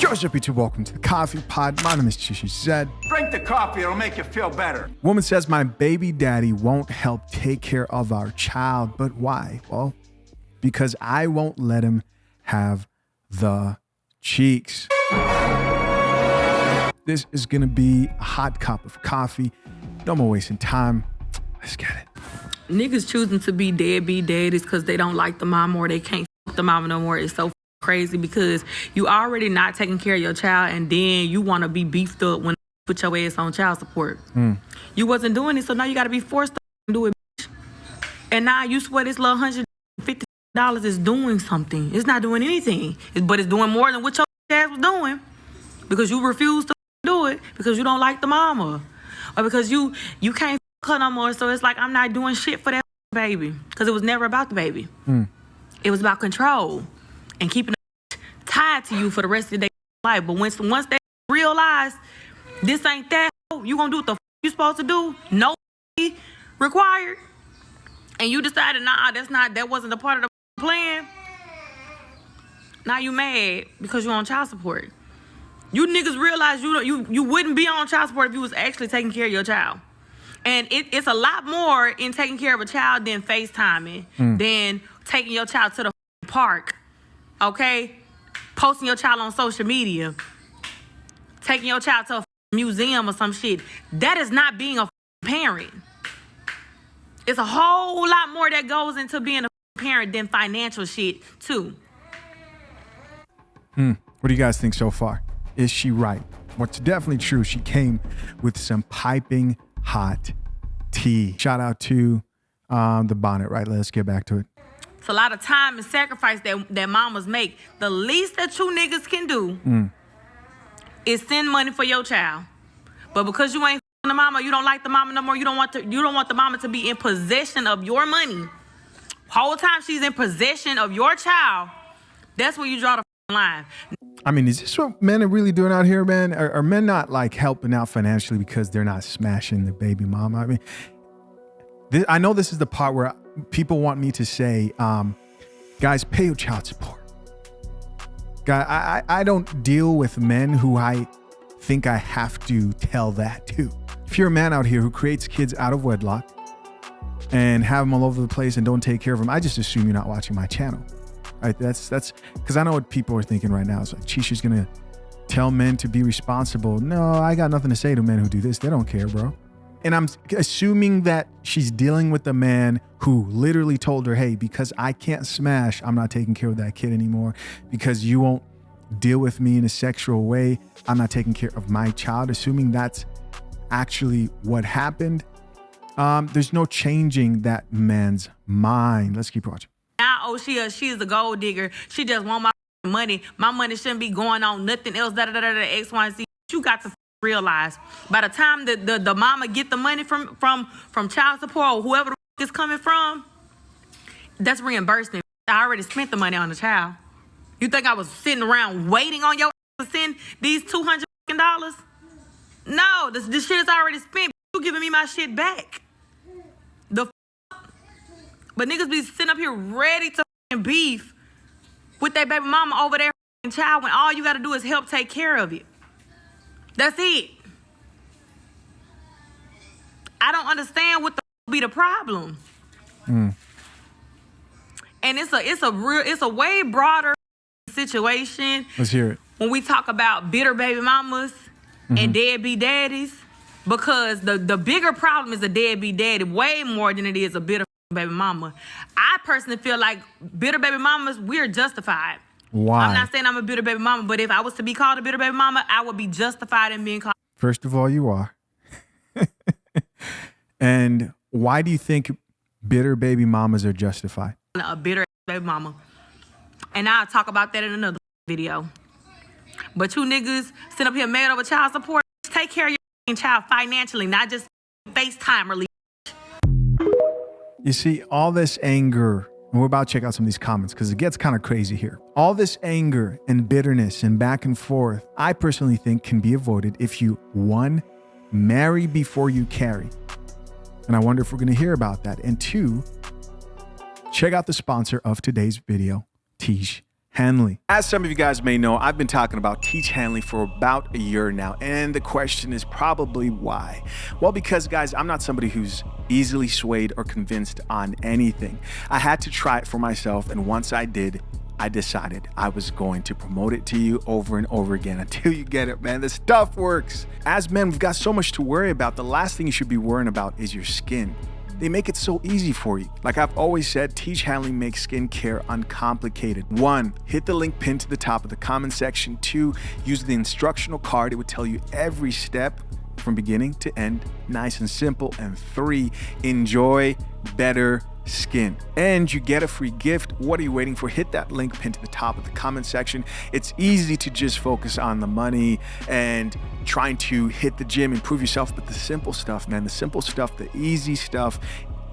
What's up, YouTube? Welcome to the Coffee Pod. My name is Chishi Zed. Drink the coffee, it'll make you feel better. Woman says my baby daddy won't help take care of our child, but why? Well, because I won't let him have the cheeks. This is gonna be a hot cup of coffee. No more wasting time. Let's get it. Niggas choosing to be deadbeat daddies because they don't like the mom or they can't f the mama no more is so crazy, because you already not taking care of your child and then you want to be beefed up when you put your ass on child support. You wasn't doing it, so now you got to be forced to do it, bitch. And now you swear this little $150 is doing something. It's not doing anything, but it's doing more than what your ass was doing, because you refuse to do it because you don't like the mama, or because you can't her no more. So it's like, I'm not doing shit for that baby, because it was never about the baby. It was about control and keeping it tied to you for the rest of their life. But once they realize this ain't that, you gonna do what the you supposed to do, no required, and you decided, nah, that wasn't a part of the plan. Now you mad because you're on child support. You niggas realize you wouldn't be on child support if you was actually taking care of your child. And it's a lot more in taking care of a child than FaceTiming, than taking your child to the park, okay? Posting your child on social media, taking your child to a museum or some shit. That is not being a parent. It's a whole lot more that goes into being a parent than financial shit, too. What do you guys think so far? Is she right? What's definitely true, she came with some piping hot tea. Shout out to the bonnet, right? Let's get back to it. It's a lot of time and sacrifice that mamas make. The least that you niggas can do is send money for your child. But because you ain't the mama, you don't like the mama no more, you don't want the mama to be in possession of your money. Whole time she's in possession of your child, that's where you draw the line. I mean, is this what men are really doing out here, man? Are men not like helping out financially because they're not smashing the baby mama? I mean, I know this is the part where people want me to say, guys, pay your child support. Guy, I don't deal with men who I think I have to tell that to. If you're a man out here who creates kids out of wedlock and have them all over the place and don't take care of them, I just assume you're not watching my channel. Right, that's because I know what people are thinking right now. It's like, Chisha's gonna tell men to be responsible. No, I got nothing to say to men who do this. They don't care, bro. And I'm assuming that she's dealing with a man who literally told her, hey, because I can't smash, I'm not taking care of that kid anymore. Because you won't deal with me in a sexual way, I'm not taking care of my child. Assuming that's actually what happened, there's no changing that man's mind. Let's keep watching. Now, she's a gold digger. She just want my money. My money shouldn't be going on nothing else. X, Y, and Z. You got to realize by the time the mama get the money from child support or whoever the is coming from, that's reimbursement. I already spent the money on the child. You think I was sitting around waiting on your to send these $200? No, this shit is already spent. You giving me my shit back. But niggas be sitting up here ready to beef with that baby mama over their child when all you got to do is help take care of it. That's it. I don't understand what the be the problem. And it's a way broader situation. Let's hear it. When we talk about bitter baby mamas and deadbeat daddies, because the bigger problem is a deadbeat daddy way more than it is a bitter baby mama. I personally feel like bitter baby mamas, we're justified. Why? I'm not saying I'm a bitter baby mama, but if I was to be called a bitter baby mama, I would be justified in being called. First of all, you are. And why do you think bitter baby mamas are justified? A bitter baby mama. And I'll talk about that in another video. But you niggas sit up here mad over child support. Take care of your child financially, not just FaceTime. You see, all this anger, and we're about to check out some of these comments because it gets kind of crazy here. All this anger and bitterness and back and forth, I personally think can be avoided if you, 1, marry before you carry. And I wonder if we're going to hear about that. And 2, check out the sponsor of today's video, Tish Hanley. As some of you guys may know, I've been talking about Teach Hanley for about a year now, and the question is probably why. Well, because guys, I'm not somebody who's easily swayed or convinced on anything. I had to try it for myself, and once I did, I decided I was going to promote it to you over and over again until you get it, man. This stuff works. As men, we've got so much to worry about. The last thing you should be worrying about is your skin. They make it so easy for you. Like I've always said, Teach Hanley makes skincare uncomplicated. 1, hit the link pinned to the top of the comment section. 2, use the instructional card. It would tell you every step from beginning to end, nice and simple. And 3, enjoy better skin. And you get a free gift. What are you waiting for? Hit that link pinned to the top of the comment section. It's easy to just focus on the money and trying to hit the gym, improve yourself, but the simple stuff, man, the simple stuff, the easy stuff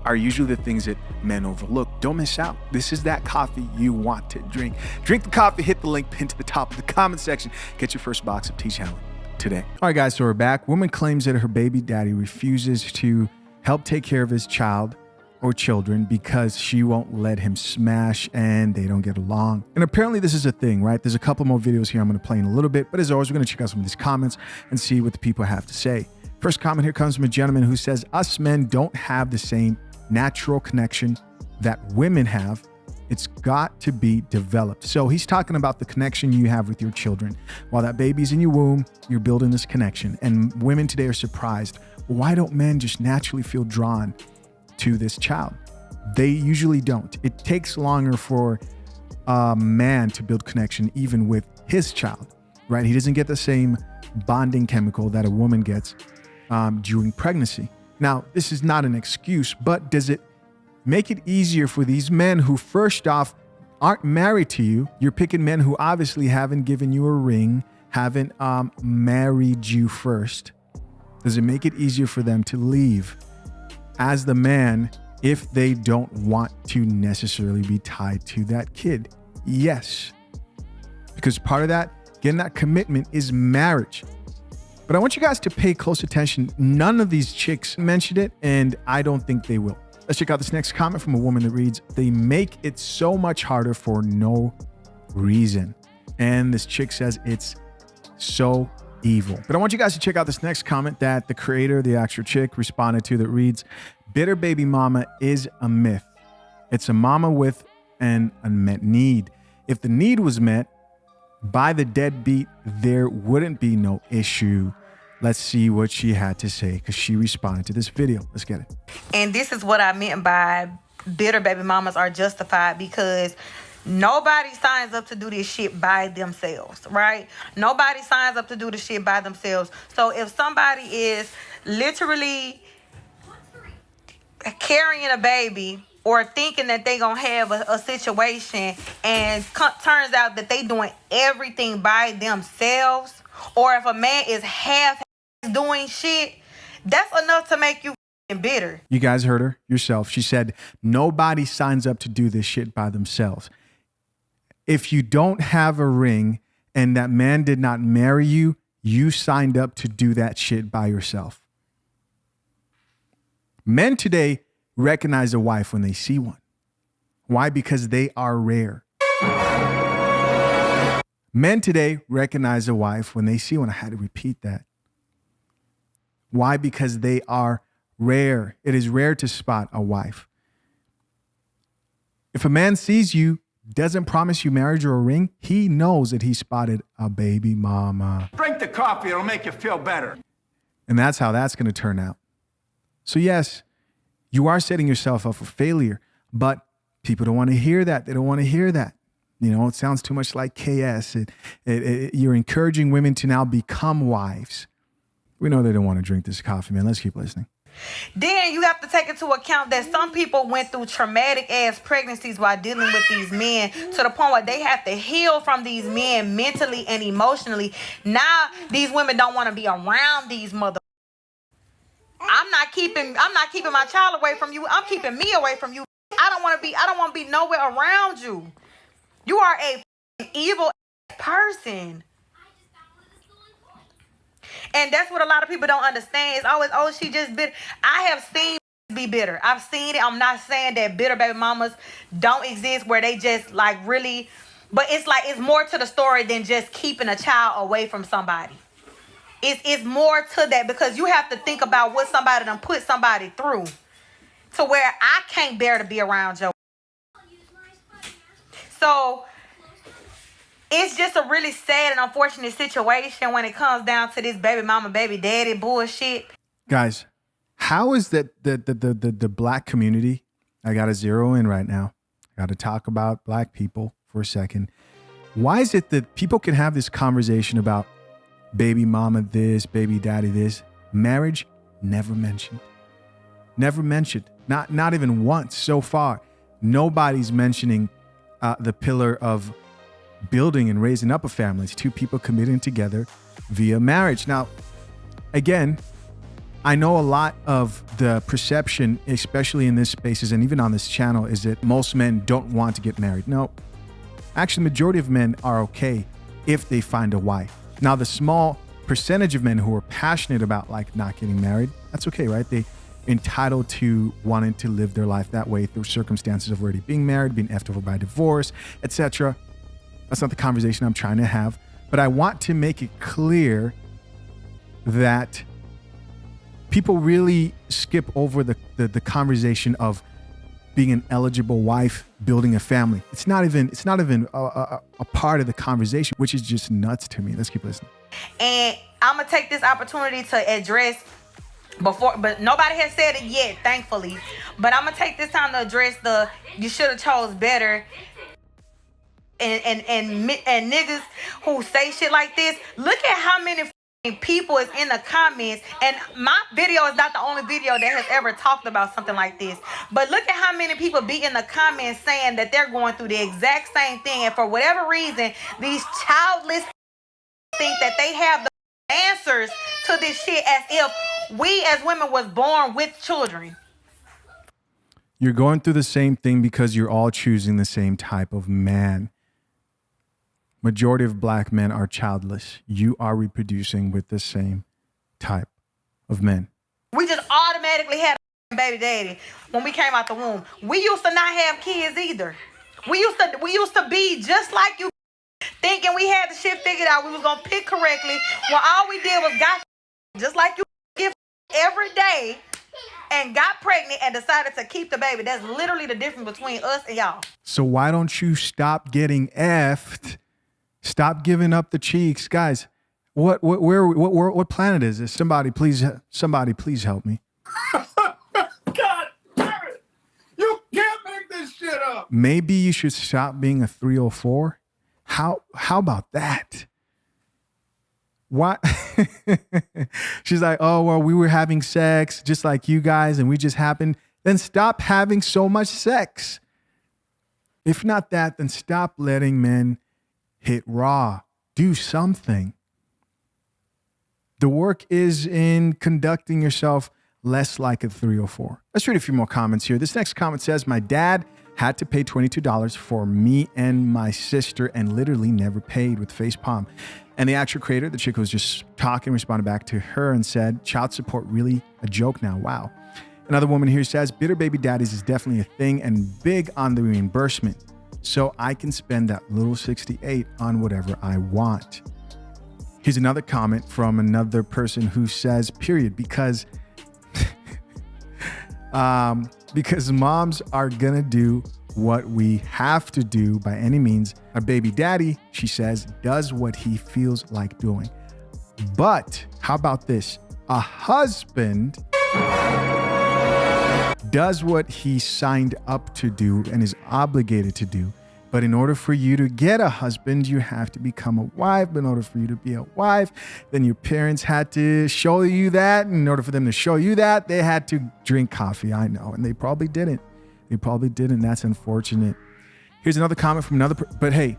are usually the things that men overlook. Don't miss out. This is that coffee you want to drink. Drink the coffee, hit the link pinned to the top of the comment section. Get your first box of Teach Hanley today. All right, guys, so we're back. Woman claims that her baby daddy refuses to help take care of his child or children because she won't let him smash and they don't get along. And apparently this is a thing, right? There's a couple more videos here I'm going to play in a little bit, but as always, we're going to check out some of these comments and see what the people have to say. First comment here comes from a gentleman who says, us men don't have the same natural connection that women have. It's got to be developed. So he's talking about the connection you have with your children. While that baby's in your womb, you're building this connection. And women today are surprised. Why don't men just naturally feel drawn to this child? They usually don't. It takes longer for a man to build connection even with his child, right? He doesn't get the same bonding chemical that a woman gets during pregnancy. Now, this is not an excuse, but does it make it easier for these men who first off aren't married to you? You're picking men who obviously haven't given you a ring, haven't married you first. Does it make it easier for them to leave as the man if they don't want to necessarily be tied to that kid? Yes. Because part of that, getting that commitment is marriage. But I want you guys to pay close attention. None of these chicks mentioned it, and I don't think they will. Let's check out this next comment from a woman that reads, they make it so much harder for no reason. And this chick says it's so evil. But I want you guys to check out this next comment that the creator, the actual chick, responded to that reads, bitter baby mama is a myth. It's a mama with an unmet need. If the need was met by the deadbeat, there wouldn't be no issue. Let's see what she had to say because she responded to this video. Let's get it. And this is what I meant by bitter baby mamas are justified, because nobody signs up to do this shit by themselves, right? Nobody signs up to do this shit by themselves. So if somebody is literally carrying a baby or thinking that they gonna have a situation and turns out that they doing everything by themselves, or if a man is half doing shit, that's enough to make you bitter. You guys heard her yourself. She said nobody signs up to do this shit by themselves. If you don't have a ring and that man did not marry you, you signed up to do that shit by yourself. Men today recognize a wife when they see one. Why? Because they are rare. Men today recognize a wife when they see one. I had to repeat that. Why? Because they are rare. It is rare to spot a wife. If a man sees you, doesn't promise you marriage or a ring, he knows that he spotted a baby mama. Drink the coffee, it'll make you feel better. And that's how that's going to turn out. So yes, you are setting yourself up for failure, but people don't want to hear that. They don't want to hear that. You know, it sounds too much like KS. You're encouraging women to now become wives. We know they don't want to drink this coffee, man. Let's keep listening. Then you have to take into account that some people went through traumatic ass pregnancies while dealing with these men, to the point where they have to heal from these men mentally and emotionally. Now these women don't want to be around these mother. I'm not keeping my child away from you. I'm keeping me away from you. I don't want to be nowhere around you. You are a evil person. And that's what a lot of people don't understand. It's always, oh, she just bitter. I have seen be bitter. I've seen it. I'm not saying that bitter baby mamas don't exist, where they just like really But it's like, it's more to the story than just keeping a child away from somebody. It's more to that, because you have to think about what somebody done put somebody through to where I can't bear to be around your. So it's just a really sad and unfortunate situation when it comes down to this baby mama, baby daddy bullshit. Guys, how is that the black community? I got to zero in right now. I got to talk about black people for a second. Why is it that people can have this conversation about baby mama this, baby daddy this, marriage never mentioned? Never mentioned. Not even once so far. Nobody's mentioning the pillar of building and raising up a family. It's two people committing together via marriage. Now, again, I know a lot of the perception, especially in this spaces and even on this channel, is that most men don't want to get married. No, actually, the majority of men are okay if they find a wife. Now, the small percentage of men who are passionate about like not getting married, that's okay, right? They entitled to wanting to live their life that way through circumstances of already being married, being effed over by divorce, etc. That's not the conversation I'm trying to have. But I want to make it clear that people really skip over the conversation of being an eligible wife, building a family. It's not even a part of the conversation, which is just nuts to me. Let's keep listening. And I'm gonna take this opportunity to address but nobody has said it yet, thankfully. But I'm gonna take this time to address you should have chose better. And niggas who say shit like this. Look at how many people is in the comments, and my video is not the only video that has ever talked about something like this, but look at how many people be in the comments saying that they're going through the exact same thing, and for whatever reason these childless think that they have the answers to this shit, as if we as women was born with children. You're going through the same thing because you're all choosing the same type of man. Majority of black men are childless. You are reproducing with the same type of men. We just automatically had a baby daddy when we came out the womb. We used to not have kids either. We used to be just like you, thinking we had the shit figured out. We was gonna pick correctly. Well, all we did was got just like you give every day and got pregnant and decided to keep the baby. That's literally the difference between us and y'all. So why don't you stop getting effed? Stop giving up the cheeks, guys. What planet is this? Somebody please help me. God damn it! You can't make this shit up. Maybe you should stop being a 304. How about that? What? She's like, oh well, we were having sex just like you guys, and we just happened. Then stop having so much sex. If not that, then stop letting men hit raw. Do something. The work is in conducting yourself less like a 304. Let's read a few more comments here. This next comment says, my dad had to pay $22 for me and my sister and literally never paid with facepalm. And the actual creator, the chick who was just talking, responded back to her and said, child support really a joke now. Wow. Another woman here says, bitter baby daddies is definitely a thing and big on the reimbursement. So I can spend that little 68 on whatever I want. Here's another comment from another person who says, period, because moms are gonna do what we have to do by any means. A baby daddy, she says, does what he feels like doing. But how about this? A husband does what he signed up to do and is obligated to do. But in order for you to get a husband, you have to become a wife. But in order for you to be a wife, then your parents had to show you that. In order for them to show you that, they had to drink coffee. I know. And they probably didn't. That's unfortunate. Here's another comment from but hey,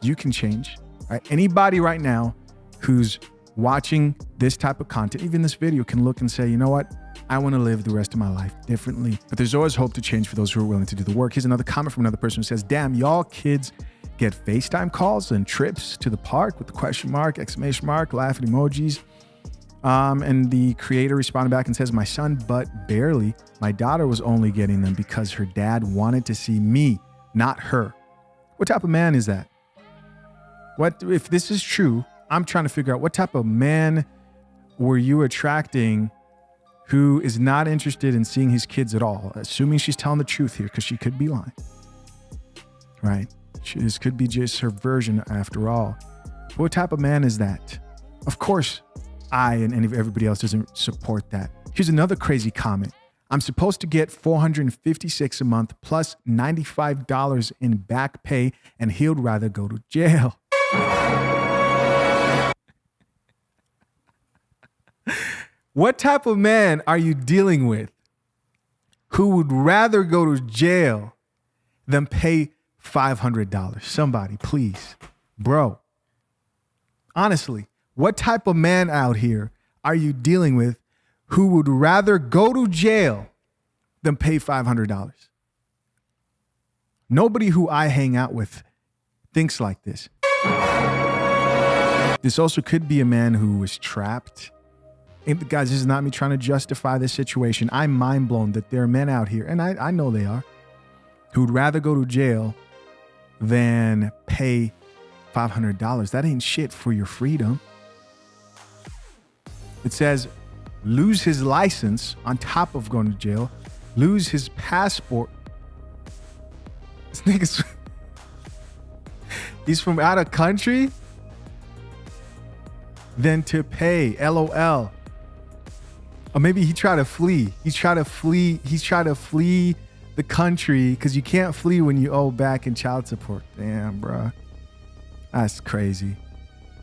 you can change. Right? Anybody right now who's watching this type of content, even this video, can look and say, you know what? I want to live the rest of my life differently. But there's always hope to change for those who are willing to do the work. Here's another comment from another person who says, damn, y'all kids get FaceTime calls and trips to the park with the question mark, exclamation mark, laughing emojis. And the creator responded back and says, my son, but barely. My daughter was only getting them because her dad wanted to see me, not her. What type of man is that? What if this is true? I'm trying to figure out what type of man were you attracting who is not interested in seeing his kids at all? Assuming she's telling the truth here, because she could be lying. Right? This could be just her version after all. What type of man is that? Of course, I and everybody else doesn't support that. Here's another crazy comment. I'm supposed to get $456 a month plus $95 in back pay, and he'd rather go to jail. What type of man are you dealing with who would rather go to jail than pay $500? Somebody, please. Bro, honestly, what type of man out here are you dealing with who would rather go to jail than pay $500? Nobody who I hang out with thinks like this. This also could be a man who was trapped. And guys, this is not me trying to justify this situation. I'm mind blown that there are men out here, and I know they are, who'd rather go to jail than pay $500. That ain't shit for your freedom. It says lose his license on top of going to jail, lose his passport. This nigga's, he's from out of country, then to pay, LOL. Or maybe he tried to flee. He's trying to flee the country because you can't flee when you owe back in child support. Damn, bro. That's crazy.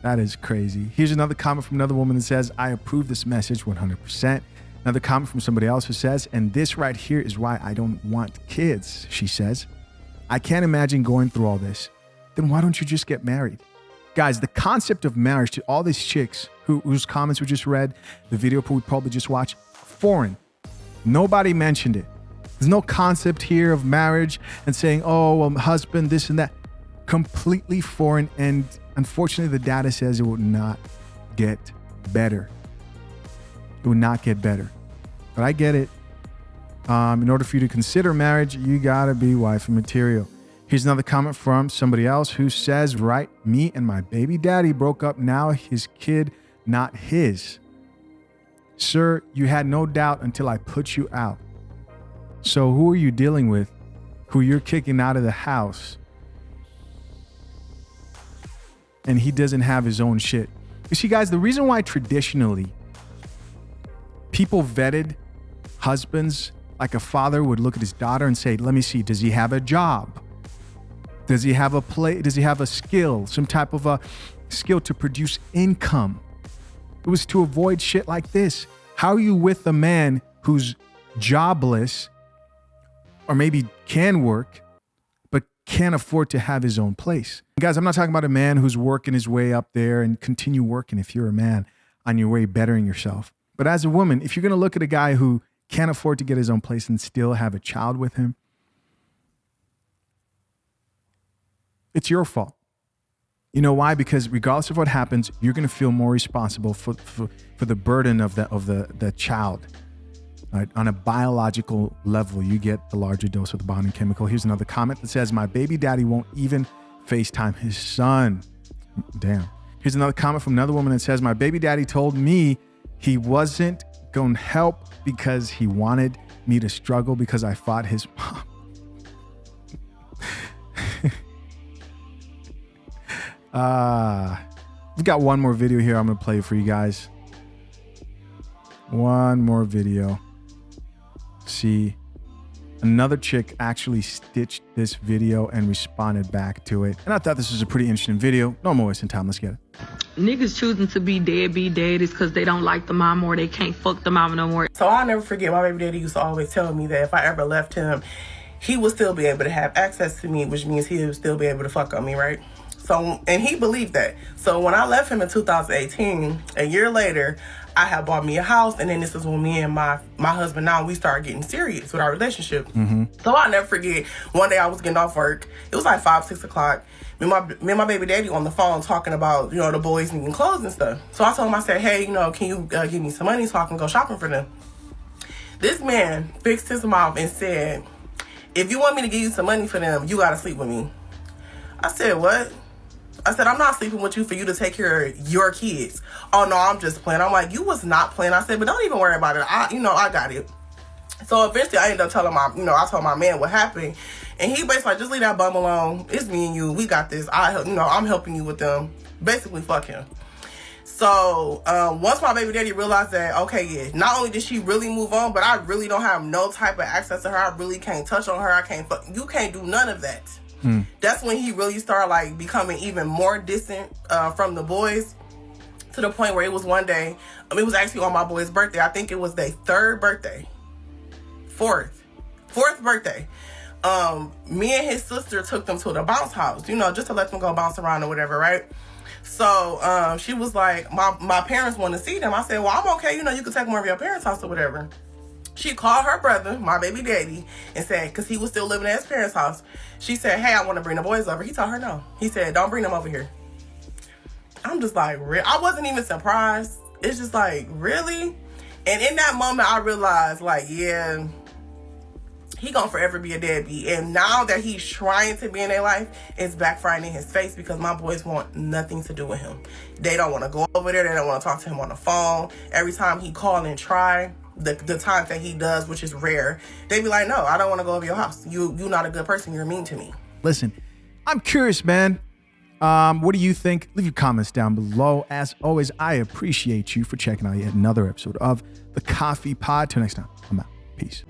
That is crazy. Here's another comment from another woman that says, I approve this message 100%. Another comment from somebody else who says, and this right here is why I don't want kids, she says. I can't imagine going through all this. Then why don't you just get married? Guys, the concept of marriage to all these chicks whose comments we just read, the video we probably just watched, foreign. Nobody mentioned it. There's no concept here of marriage and saying, oh, husband, this and that. Completely foreign. And unfortunately, the data says it will not get better. It will not get better. But I get it. In order for you to consider marriage, you gotta be wifey material. Here's another comment from somebody else who says, right, me and my baby daddy broke up. Now his kid, not his. Sir, you had no doubt until I put you out. So who are you dealing with who you're kicking out of the house and he doesn't have his own shit? You see, guys, the reason why traditionally people vetted husbands, like a father would look at his daughter and say, let me see, does he have a job? Does he have a play? Does he have a skill, some type of a skill to produce income? It was to avoid shit like this. How are you with a man who's jobless or maybe can work, but can't afford to have his own place? Guys, I'm not talking about a man who's working his way up there, and continue working if you're a man on your way bettering yourself. But as a woman, if you're going to look at a guy who can't afford to get his own place and still have a child with him, it's your fault. You know why? Because regardless of what happens, you're going to feel more responsible for the burden of the child. Right? On a biological level, you get the larger dose of the bonding chemical. Here's another comment that says, my baby daddy won't even FaceTime his son. Damn. Here's another comment from another woman that says, my baby daddy told me he wasn't going to help because he wanted me to struggle because I fought his mom. We've got one more video here I'm going to play for you guys. One more video. See, another chick actually stitched this video and responded back to it. And I thought this was a pretty interesting video. No more wasting time. Let's get it. Niggas choosing to be deadbeat daddies because they don't like the mom or they can't fuck the mama no more. So I'll never forget, my baby daddy used to always tell me that if I ever left him, he would still be able to have access to me, which means he would still be able to fuck on me, right? So, and he believed that. So when I left him in 2018, a year later, I had bought me a house, and then this is when me and my husband now, we started getting serious with our relationship. Mm-hmm. So I'll never forget, one day I was getting off work. It was like 5, 6 o'clock. Me and my baby daddy on the phone talking about, the boys needing clothes and stuff. So I told him, I said, hey, can you give me some money so I can go shopping for them? This man fixed his mouth and said, if you want me to give you some money for them, you got to sleep with me. I said, what? I said, I'm not sleeping with you for you to take care of your kids. Oh, no, I'm just playing. I'm like, you was not playing. I said, but don't even worry about it. I got it. So eventually I ended up telling I told my man what happened. And he basically like, just leave that bum alone. It's me and you. We got this. I'm helping you with them. Basically, fuck him. So once my baby daddy realized that, okay, yeah, not only did she really move on, but I really don't have no type of access to her. I really can't touch on her. You can't do none of that. That's when he really started like becoming even more distant from the boys, to the point where it was one day, it was actually on my boy's birthday. I think it was their fourth birthday. Me and his sister took them to the bounce house, just to let them go bounce around or whatever, right? So she was like, my parents want to see them. I said, well, I'm okay. You can take them over to your parents' house or whatever. She called her brother, my baby daddy, and said, because he was still living at his parents' house, she said, hey, I want to bring the boys over. He told her no. He said, don't bring them over here. I'm just like, I wasn't even surprised. It's just like, really? And in that moment, I realized, like, yeah, he gonna forever be a deadbeat. And now that he's trying to be in their life, it's backfiring in his face because my boys want nothing to do with him. They don't want to go over there. They don't want to talk to him on the phone. Every time he call and try, the times that he does, which is rare, they be like, no, I don't want to go over your house. You not a good person. You're mean to me. Listen, I'm curious, man. What do you think? Leave your comments down below. As always, I appreciate you for checking out yet another episode of The Coffee Pod. Till next time, I'm out. Peace.